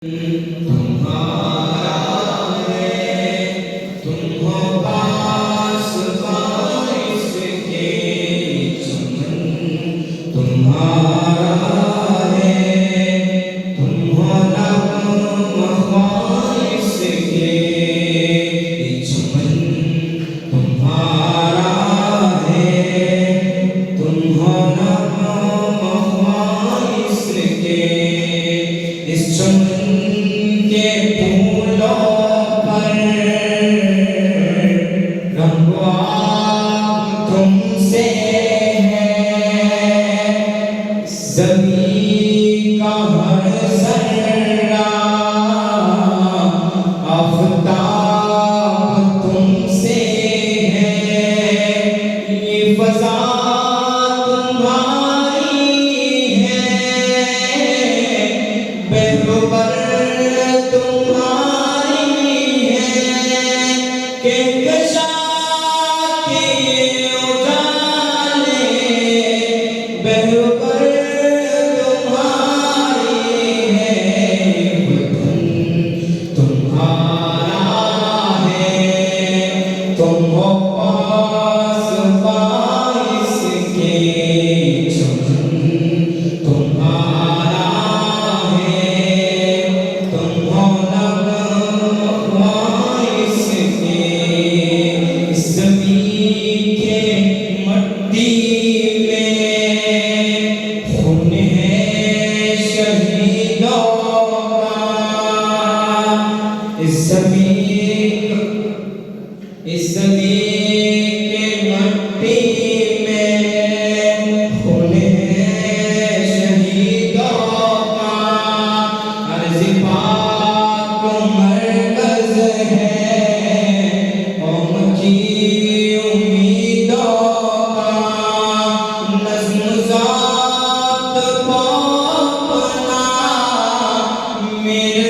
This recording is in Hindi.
तुम्हारा है, तुम हो पास बारिश के चमन। तुम्हारा है, तुम हो नगमा ख्वाहिश के चमन। तुम्हारा है, तुम हो नगमा ख्वाहिश के इस चमन के फूलों पर रंगवा तुमसे है। ज़मीं का हर ज़र्रा आफ़ताब तुमसे है। ये फ़ज़ा तुम्हारी है, बेखबर तुम्हारी है। कहकशा के उजाले बेखबर तुम्हारी है। वतन तुम्हारा है, तुम हो पास बारिश के चमन। तुम्हारा इस ज़मीन के मट्टी में खून है शहीदों का। अर्ज़ पाक मरकज़ है कौम की उम्मीदों का। नज़्म ज़ात को अपना मेरे